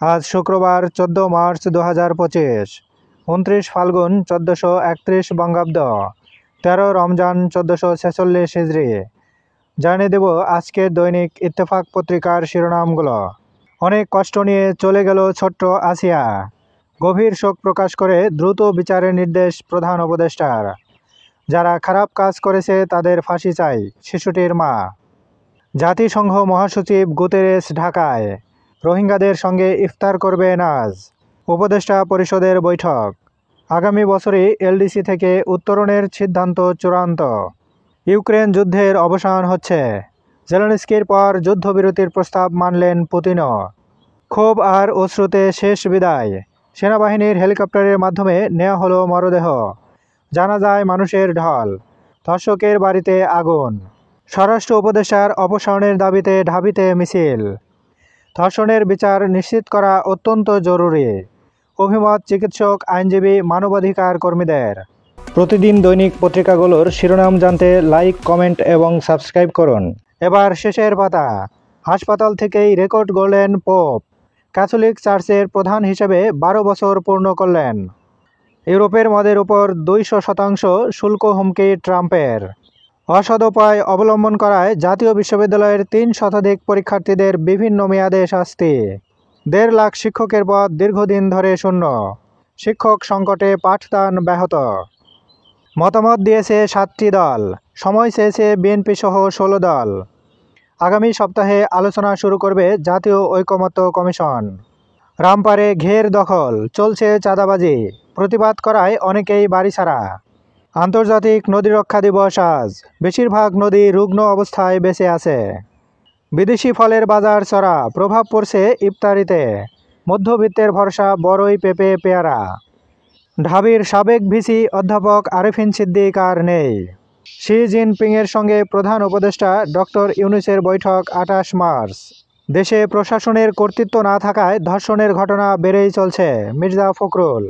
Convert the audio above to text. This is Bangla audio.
আজ শুক্রবার 14 মার্চ 2025, 29 ফাল্গুন 1431 বঙ্গাব্দ, 13 রমজান 1446 হিজরি। জানিয়ে দেব আজকের দৈনিক ইত্তেফাক পত্রিকার শিরোনামগুলো। অনেক কষ্ট নিয়ে চলে গেল ছোট্ট আসিয়া, গভীর শোক প্রকাশ করে দ্রুত বিচারের নির্দেশ প্রধান উপদেষ্টার। যারা খারাপ কাজ করেছে তাদের ফাঁসি চাই, শিশুটির মা। জাতিসংঘ মহাসচিব গুতেরেস ঢাকায়, রোহিঙ্গাদের সঙ্গে ইফতার করবেন আজ। উপদেষ্টা পরিষদের বৈঠক, আগামী বছরই এলডিসি থেকে উত্তরণের সিদ্ধান্ত চূড়ান্ত। ইউক্রেন যুদ্ধের অবসান হচ্ছে, জেলেনস্কির পর যুদ্ধবিরতির প্রস্তাব মানলেন পুতিনও। ক্ষোভ আর অশ্রুতে শেষ বিদায়, সেনাবাহিনীর হেলিকপ্টারের মাধ্যমে নেওয়া হলো মরদেহ। জানা যায় মানুষের ঢল, ধর্ষকের বাড়িতে আগুন। স্বরাষ্ট্র উপদেষ্টার অপসারণের দাবিতে ঢাবিতে মিছিল। ধর্ষণের বিচার নিশ্চিত করা অত্যন্ত জরুরি, অভিমত চিকিৎসক, আইনজীবী, মানবাধিকার কর্মীদের। প্রতিদিন দৈনিক পত্রিকাগুলোর শিরোনাম জানতে লাইক, কমেন্ট এবং সাবস্ক্রাইব করুন। এবার শেষের পাতা। হাসপাতাল থেকেই রেকর্ড গড়লেন পোপ, ক্যাথলিক চার্চের প্রধান হিসেবে 12 বছর পূর্ণ করলেন। ইউরোপের মদের উপর 200% শুল্ক হুমকি ট্রাম্পের। অসৎ উপায় অবলম্বন করায় জাতীয় বিশ্ববিদ্যালয়ের 3 শতাধিক পরীক্ষার্থীদের বিভিন্ন মেয়াদে শাস্তি। 1.5 লাখ শিক্ষকের পদ দীর্ঘদিন ধরে শূন্য, শিক্ষক সংকটে পাঠদান ব্যাহত। মতামত দিয়েছে 7টি দল, সময় চেয়েছে বিএনপি সহ 16 দল। আগামী সপ্তাহে আলোচনা শুরু করবে জাতীয় ঐকমত্য কমিশন। রামপারে ঘের দখল, চলছে চাঁদাবাজি, প্রতিবাদ করায় অনেকেই বাড়িছাড়া। আন্তর্জাতিক নদী রক্ষা দিবস আজ, বেশিরভাগ নদী রুগ্ন অবস্থায় বেঁচে আছে। বিদেশি ফলের বাজার চড়া, প্রভাব পড়ছে ইফতারিতে। মধ্যবিত্তের ভরসা বড়ই, পেঁপে, পেয়ারা। ঢাবির সাবেক ভিসি অধ্যাপক আরেফিন সিদ্দিক আর নেই। শি জিনপিংয়ের সঙ্গে প্রধান উপদেষ্টা ডক্টর ইউনূসের বৈঠক 28 মার্চ। দেশে প্রশাসনের কর্তৃত্ব না থাকায় ধর্ষণের ঘটনা বেড়েই চলছে, মির্জা ফখরুল।